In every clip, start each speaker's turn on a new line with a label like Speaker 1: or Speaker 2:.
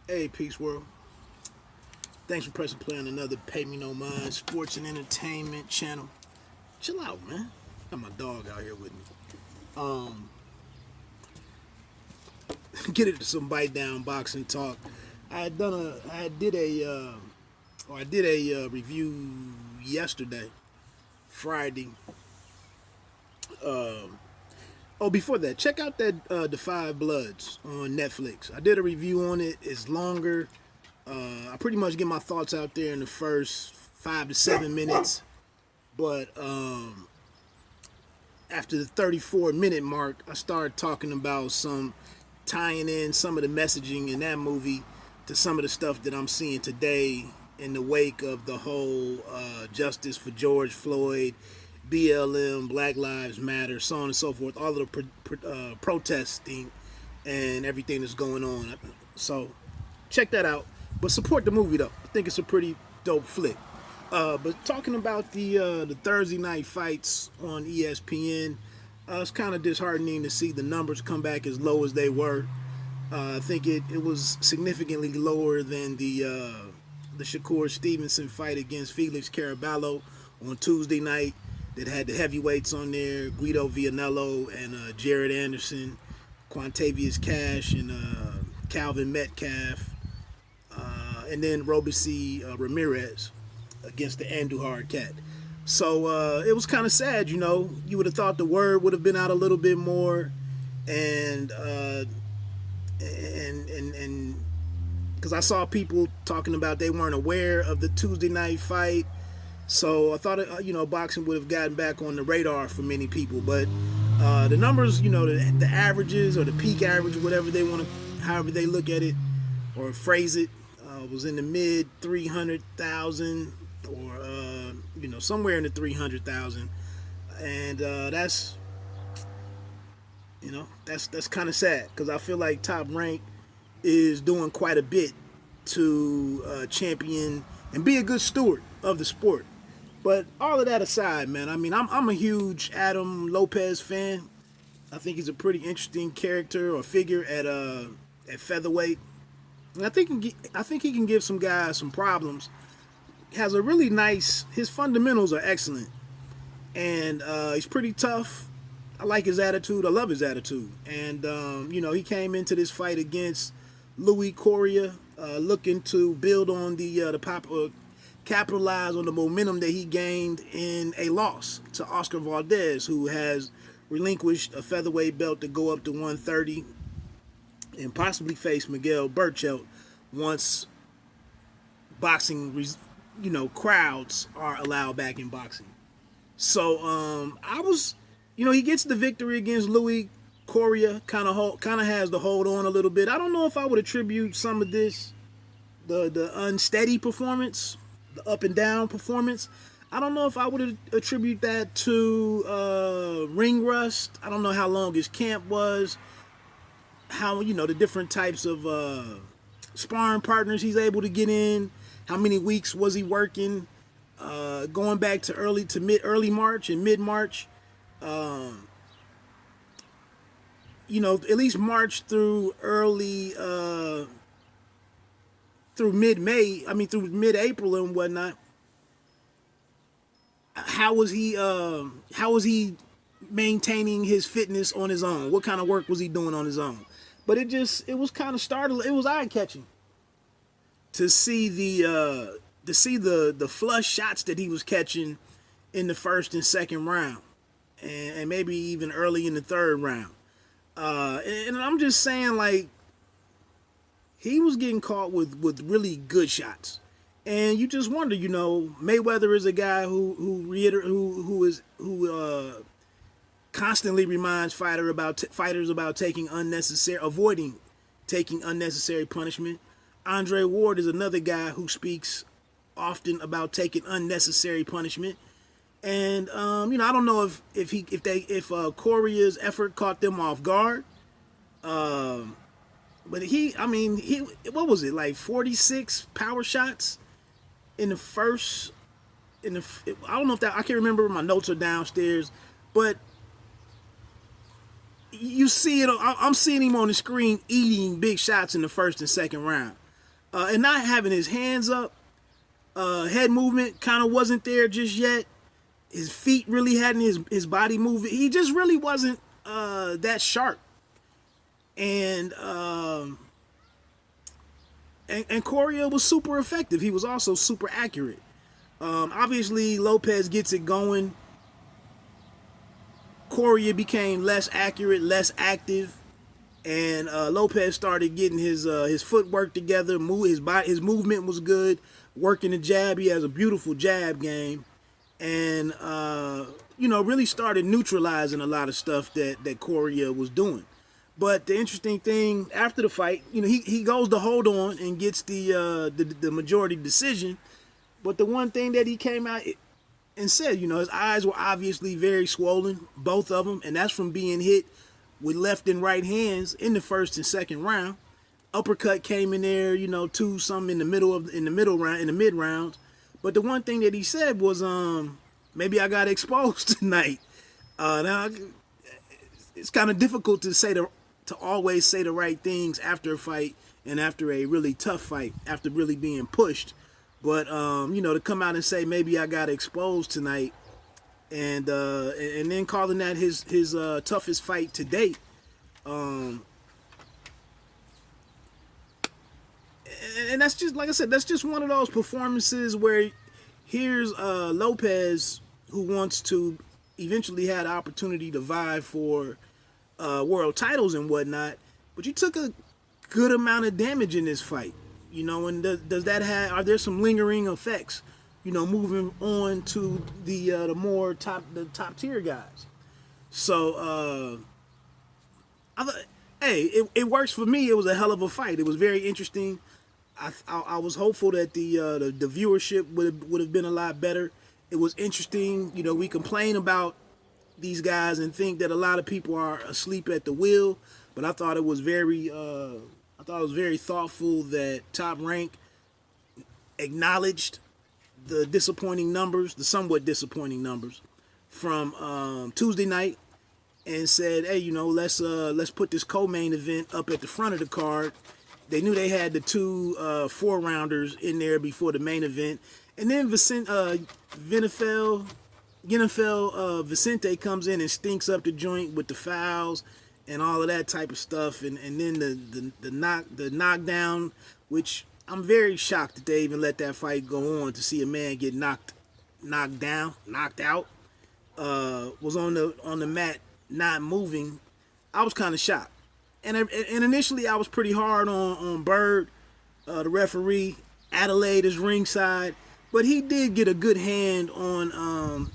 Speaker 1: Hey, Peace World. Thanks for pressing play on another Pay Me No Mind sports and entertainment channel. Chill out, man. Got my dog out here with me. Um, get into some bite down boxing talk. I did a review yesterday, Friday. Um, Before that, check out that The Five Bloods on Netflix. I did a review on it. It's longer. I pretty much get my thoughts out there in the first 5 to 7 minutes, but after the 34-minute mark, I started talking about tying in some of the messaging in that movie to some of the stuff that I'm seeing today in the wake of the whole justice for George Floyd, BLM, Black Lives Matter, so on and so forth, all of the protesting and everything that's going on. So check that out. But support the movie though. I think it's a pretty dope flick. But talking about the Thursday night fights on ESPN, it's kind of disheartening to see the numbers come back as low as they were. I think it was significantly lower than the Shakur Stevenson fight against Felix Caraballo on Tuesday night that had the heavyweights on there, Guido Vianello and Jared Anderson, Quantavious Cash and Calvin Metcalf, and then Robeisy Ramirez against the Andujar Cat. So it was kind of sad, you know. You would have thought the word would have been out a little bit more, and because I saw people talking about they weren't aware of the Tuesday night fight. So I thought, boxing would have gotten back on the radar for many people. But the numbers, the averages or the peak average, whatever they want to, however they look at it or phrase it, was in the mid 300,000 or, somewhere in the 300,000. And that's kind of sad because I feel like Top Rank is doing quite a bit to champion and be a good steward of the sport. But all of that aside, man, I mean, I'm a huge Adam Lopez fan. I think he's a pretty interesting character or figure at featherweight, and I think he can give some guys some problems. Has a really nice. His fundamentals are excellent, and he's pretty tough. I like his attitude. I love his attitude, and he came into this fight against Louie Coria, looking to build on the capitalize on the momentum that he gained in a loss to Oscar Valdez, who has relinquished a featherweight belt to go up to 130 and possibly face Miguel Burchelt once boxing, crowds are allowed back in boxing. So he gets the victory against Louie Coria, kind of has the hold on a little bit. I don't know if I would attribute some of this, the unsteady performance, the up and down performance. I don't know if I would attribute that to ring rust. I don't know how long his camp was, how the different types of sparring partners he's able to get in, how many weeks was he working, going back to early March and mid March. At least March through through mid-May, through mid-April and whatnot. How was he maintaining his fitness on his own? What kind of work was he doing on his own? But it was kind of startling. It was eye-catching to see the flush shots that he was catching in the first and second round, and maybe even early in the third round. And I'm just saying, like, he was getting caught with really good shots, and you just wonder, Mayweather is a guy who constantly reminds fighters about avoiding taking unnecessary punishment. Andre Ward is another guy who speaks often about taking unnecessary punishment. And I don't know if Coria's effort caught them off guard. But what was it, like 46 power shots in the first? I don't know if I can't remember. My notes are downstairs, but you see it. I'm seeing him on the screen eating big shots in the first and second round. and not having his hands up. Head movement kind of wasn't there just yet. His feet really hadn't his body moving. He just really wasn't that sharp. And Coria was super effective. He was also super accurate. Obviously, Lopez gets it going. Coria became less accurate, less active, and Lopez started getting his footwork together. His movement was good. Working the jab, he has a beautiful jab game, and really started neutralizing a lot of stuff that Coria was doing. But the interesting thing after the fight, he goes to hold on and gets the majority decision. But the one thing that he came out and said, his eyes were obviously very swollen, both of them, and that's from being hit with left and right hands in the first and second round. Uppercut came in there, two something in the mid rounds. But the one thing that he said was, maybe I got exposed tonight. Now it's kind of difficult to always say the right things after a fight and after a really tough fight, after really being pushed. But to come out and say maybe I got exposed tonight, and then calling that his toughest fight to date. And that's just, like I said, that's just one of those performances where here's Lopez, who wants to eventually have the opportunity to vie for world titles and whatnot, but you took a good amount of damage in this fight, and does that are there some lingering effects, moving on to the more top tier guys? So it works for me. It was a hell of a fight. It was very interesting. I was hopeful that the viewership would have been a lot better. It was interesting. We complain about these guys and think that a lot of people are asleep at the wheel, but I thought it was very thoughtful that Top Rank acknowledged the somewhat disappointing numbers from Tuesday night, and said, hey, let's put this co-main event up at the front of the card. They knew they had the two 4-rounders in there before the main event. And then Vicente comes in and stinks up the joint with the fouls and all of that type of stuff. And then the knockdown, which I'm very shocked that they even let that fight go on, to see a man get knocked out, was on the mat not moving. I was kind of shocked. And initially I was pretty hard on Bird, the referee. Adelaide is ringside, but he did get a good hand on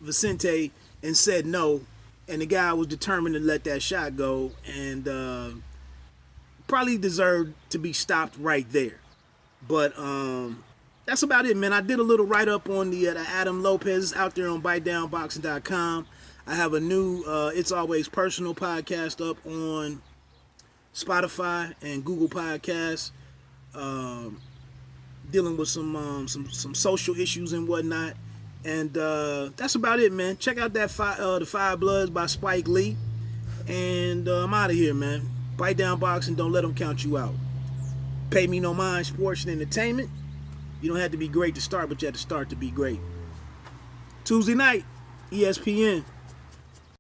Speaker 1: Vicente and said no, and the guy was determined to let that shot go, and probably deserved to be stopped right there. But that's about it, man. I did a little write-up on the Adam Lopez out there on BiteDownBoxing.com. I have a new It's Always Personal podcast up on Spotify and Google Podcasts, dealing with some social issues and whatnot. And that's about it, man. Check out that the Five Bloods by Spike Lee. And I'm out of here, man. Bite Down Boxing, don't let them count you out. Pay me no mind, sports and entertainment. You don't have to be great to start, but you have to start to be great. Tuesday night, ESPN.